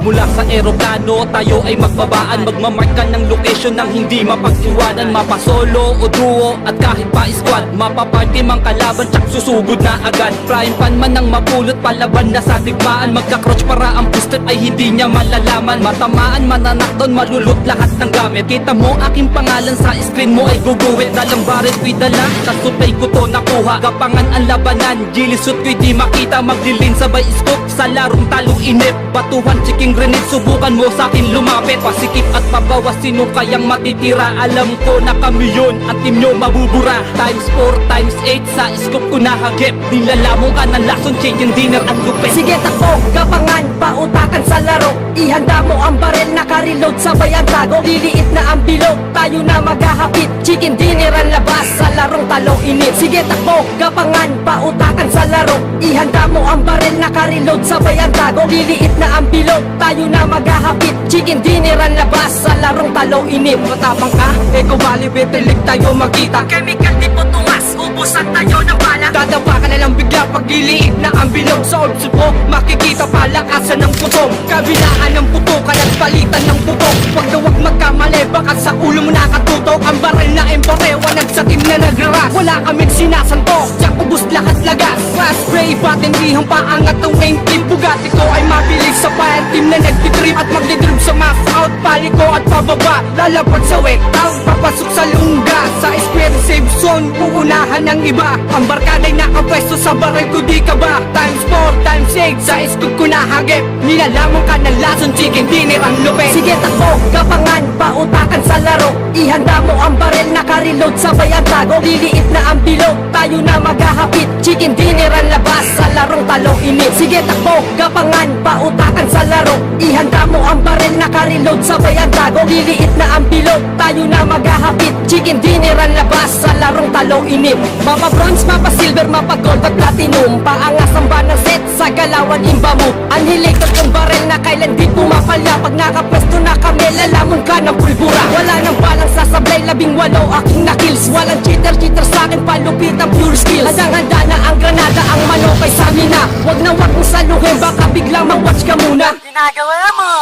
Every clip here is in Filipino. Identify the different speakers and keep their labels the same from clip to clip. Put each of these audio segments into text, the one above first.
Speaker 1: Magmula sa eroplano, tayo ay magbabaan. Magmamark ka ng location ng hindi mapagsiwanan. Mapasolo o duo at kahit pa squad, mapaparty mang kalaban tsak susugod na agad. Prime pan man ang mapulot, palaban na sa digmaan. Magka-crouch para ang boosted ay hindi niya malalaman. Matamaan, mananakdon, malulot lahat ng gamit. Kita mo aking pangalan sa screen mo ay guguwit. Dalang baret ko'y dala, sa sutay ko to nakuha. Gapangan ang labanan, gilisot ko'y di makita. Magdilin sabay scoop sa larong talong inip. Batuhan, chiking grenade, subukan mo sa'kin lumapit. Pasikip at pabawas, sino kayang matitira? Alam ko na kami yun, ang team nyo mabubura. Times 4, times 8, sa scoop ko nahagip. Nilalamong ka ng lason, chicken dinner at lupit.
Speaker 2: Sige takbo, gapangan, pautakan sa laro. Ihanda mo ang barel, naka-reload, sabay ang tago. Liliit na ang bilog, tayo na maghahapit. Chicken dinner ang labas, sa larong talong init. Sige takbo, gapangan, pautakan sa laro. Ihanda mo ang barel, naka-reload, sabay ang tago. Liliit na ang bilog, tayo na maghahapit. Chicken dinner ang labas, sa larong talong init. Matapang ka, eko bali, betilig tayo magkita. Chemical di po tumas, ubusan tayo ng bala. Dadapa ka na lang bigla pag liliit na ang bilog. Sa orbs mo, makikita palakasan ng puso. Kabilaan ng putukan at palitan ng bubok. Wag na wag magkamali, baka sa ulo mo nakatutok. Ang baril na empore, wanag sa team na nagraras. Wala kaming sinasanto, yak ubus lahat lagas. Flash spray, batendihang paangat ang wing team. Bugatti ko ay mabilis sa fire team na nagtitrip. At magdidrib sa mass out, paliko at pababa. Lalapad sa wet out, papasok sa lungga. Sa expensive zone, uunahan ng iba. Ang barkada'y nakapwesto sa baril ko, di ka ba? Times 4, times 8, sa scoop ko nahagip. Nilalamang ka ng lason, chicken dinner ang lupit. Sige takbo, gapangan, pautakan sa laro. Ihanda mo ang baril, naka-reload, sabay ang tago. Liliit na ang bilog, tayo na maghahapit. Chicken dinner ang labas, sa larong talong init. Sige takbo, gapangan, pautakan sa laro. Ihanda mo ang baril, naka-reload, sabay ang tago. Liliit na ang bilog, tayo na maghahapit. Chicken dinner ang labas, sa larong talong init. Mapa bronze, mapa silver, mapa gold at platinum. Paangas ang banang set, sa galawan imba mo. Anhilated ang baril na kailan di pumapalya. Pag nakapwesto na kami, lalamon ka ng pulbura. Wala nang balang sasablay, 18 aking nakills. Walang cheater sa akin, palupit ang pure skills. Handang-handa na ang granada, ang manokay sa amin na. Wag na wag mong saluhin, baka biglang mag-watch ka muna.
Speaker 3: Ginagawa mo!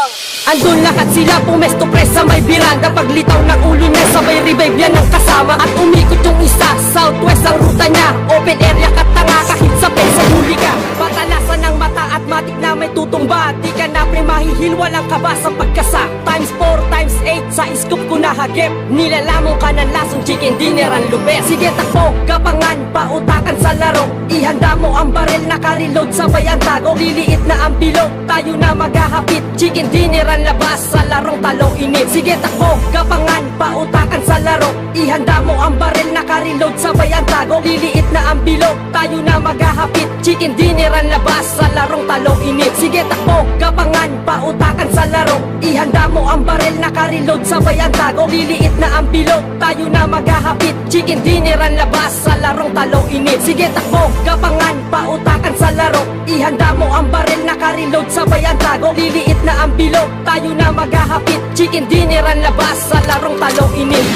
Speaker 2: Andun lahat sila, pumesto press sa may biranda. Paglitaw ng ulo niya, sabay revive yan ng kasama. At umikot yung isa, southwest ang ruta niya. Open area katanga, kahit sa pensa huli ka. Patalasan ng mata at matik na may tutumba. Di ka na pre-mahihil, walang kaba sa pagkasa. Times 4, times 8, sa scoop ko nahagip. Nilalamong ka ng lasong, chicken dinner ang lupit. Sige takbo, gapangan, pautakan sa laro. Ihanda mo ang baril, naka-reload, sabay ang tago. Liliit na ang bilog, tayo na maghahapit. Chicken dinner ang labas, sa larong talong init. Sige takbo, gapangan, pautakan sa laro. Ihanda mo ang baril, naka-reload, sabay ang tago. Liliit na ang bilog, tayo na maghahapit. Chicken dinner ang labas, sa larong talong init. Sige takbo, gapangan, pautakan sa laro. Ihanda mo ang baril, naka-reload, sabay ang tago. Liliit na ang bilog, tayo na maghahapit. Chicken dinner ang labas, sa larong talong init. Sige takbo, gapangan, pautakan sa laro. Ihanda mo ang baril, naka-reload, sabay ang tago. Liliit na ang bilog, tayo na maghahapit. Chicken dinner ang labas, sa larong talong init.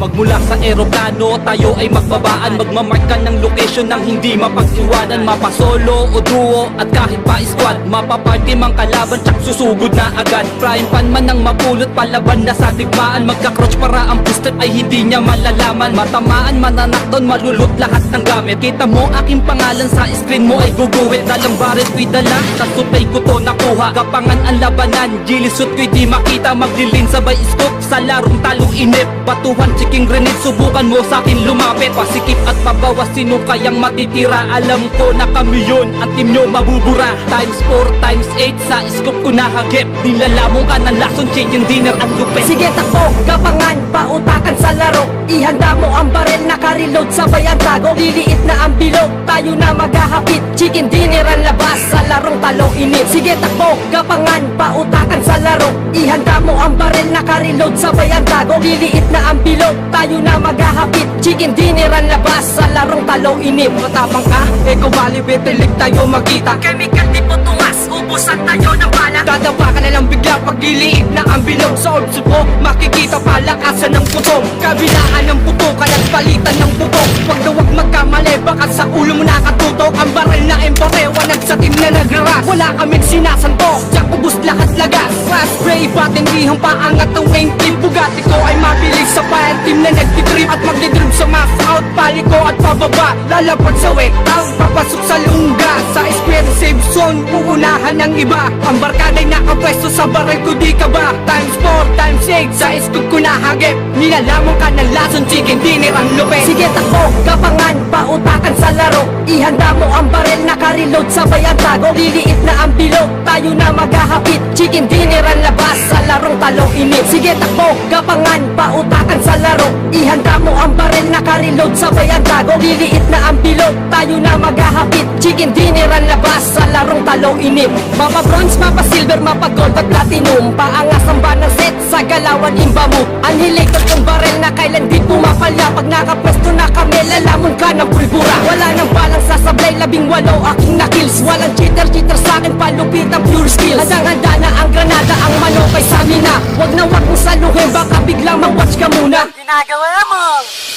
Speaker 1: Magmula sa eroplano, tayo ay magbabaan. Magmamark ka ng location ng hindi mapagsiwanan. Mapasolo o duo at kahit pa squad, mapaparty mang kalaban tsak susugod na agad. Prime pan man ang mapulot, palaban na sa digmaan. Magka-crouch para ang boosted ay hindi niya malalaman. Matamaan, mananakdon, malulot lahat ng gamit. Kita mo aking pangalan sa screen mo ay guguwit. Dalang baret ko'y dala, sa sutay ko to nakuha. Gapangan ang labanan, gilisot ko'y di makita. Magdilin sabay scoop sa larong talong inip. Batuhan, chiking grenade, subukan mo sa'kin lumapit. Pasikip at pabawas, sino kayang matitira? Alam ko na kami yun, ang team nyo mabubura. Times 4, times 8, sa scoop ko nahagip. Nilalamong ka ng lason, chicken dinner at lupit.
Speaker 2: Sige takbo, gapangan, pautakan sa laro. Ihanda mo ang baril, naka-reload, sabay ang tago. Liliit na ang bilog, tayo na maghahapit. Chicken dinner ang labas, sa larong talong init. Sige takbo, gapangan, pautakan sa laro. Ihanda mo ang baril, naka-reload, sabay ang tago. Liliit na ang bilog, tayo na maghahapit. Chicken dinner ang labas, sa larong talong init. Matapang ka, eko bali, betilig tayo magkita.
Speaker 3: Chemical di po tumas, ubusan tayo ng bala.
Speaker 2: Dadapa ka na lang bigla pag liliit na ang bilog. bilog sa orbs mo makikita palakasan ng putok. Kabilaan ng putukan at palitan ng putok. Wag na wag magkamali, baka sa ulo mo nakatutok. Ang baril na empore, wanag sa team na nagraras. Wala kaming sinasanto, Jack ubus lahat lagas. Flash spray, patindihang paangat ng wing team. Bugatti ko ay mabilis sa fire team na nagtitrip. At magdidrib sa mass out, paliko at pababa. Lalapag sa wake down, papasok sa lungga. Sa expensive zone, uunahan ng iba. Ang barkada'y nakapwesto sa baril ko, di ka ba? Times 4, times 8, sa scoop ko nahagip. Nilalamang ka ng lason, chicken dinner ang lupit. Sige takbo, kapangan, pautakan sa laro. Ihanda mo ang baril, naka-reload sabay ang tago. Liliit na ang bilog, tayo na maghahapit. Chicken dinner ang labas sa larong talong init. Sige takbo, kapangan, pautakan sa laro. Ihanda mo ang baril, naka-reload sabay ang tago. Liliit na ang bilog, tayo na maghahapit. Chicken dinner ang labas sa larong talong init. Mapa bronze, mapa silver, mapa gold at platinum. Paangas ang banner set sa galawan imba mo. Anhilated kong baril na kailan di pumapalya. Pag nakapwesto na kami, lalamon ka ng pulbura. Wala nang balang sasablay, 18 aking nakills. Walang cheater sa akin, palupit ang pure skills. Handang-handa na ang granada, ang manokay sa amin na. Wag na wag mong saluhin, baka biglang mag-watch ka muna.
Speaker 3: Ginagawa mo!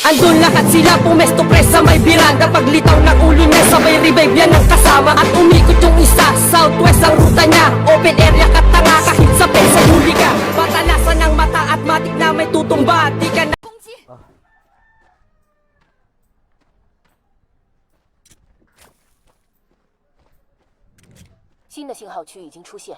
Speaker 2: Andun lahat sila, pumesto press sa may biranda. Paglitaw ng ulo niya, sabay revive yan ang kasama. At umikot yung isa, southwest ang ruta niya. Open area katanga, kahit sa peso huli ka. Patalasan ng mata at matik na may tutumba. Di ka na
Speaker 3: 新的信号区已经出现。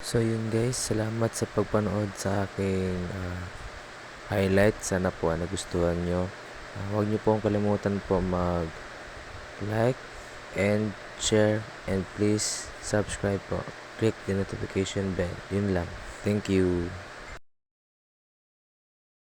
Speaker 4: So yun guys, salamat sa pagpanood sa aking highlight. Sana po nagustuhan nyo. Huwag nyo pong kalimutan po mag like and share, and please subscribe po. Click the notification bell. Yun lang. Thank you.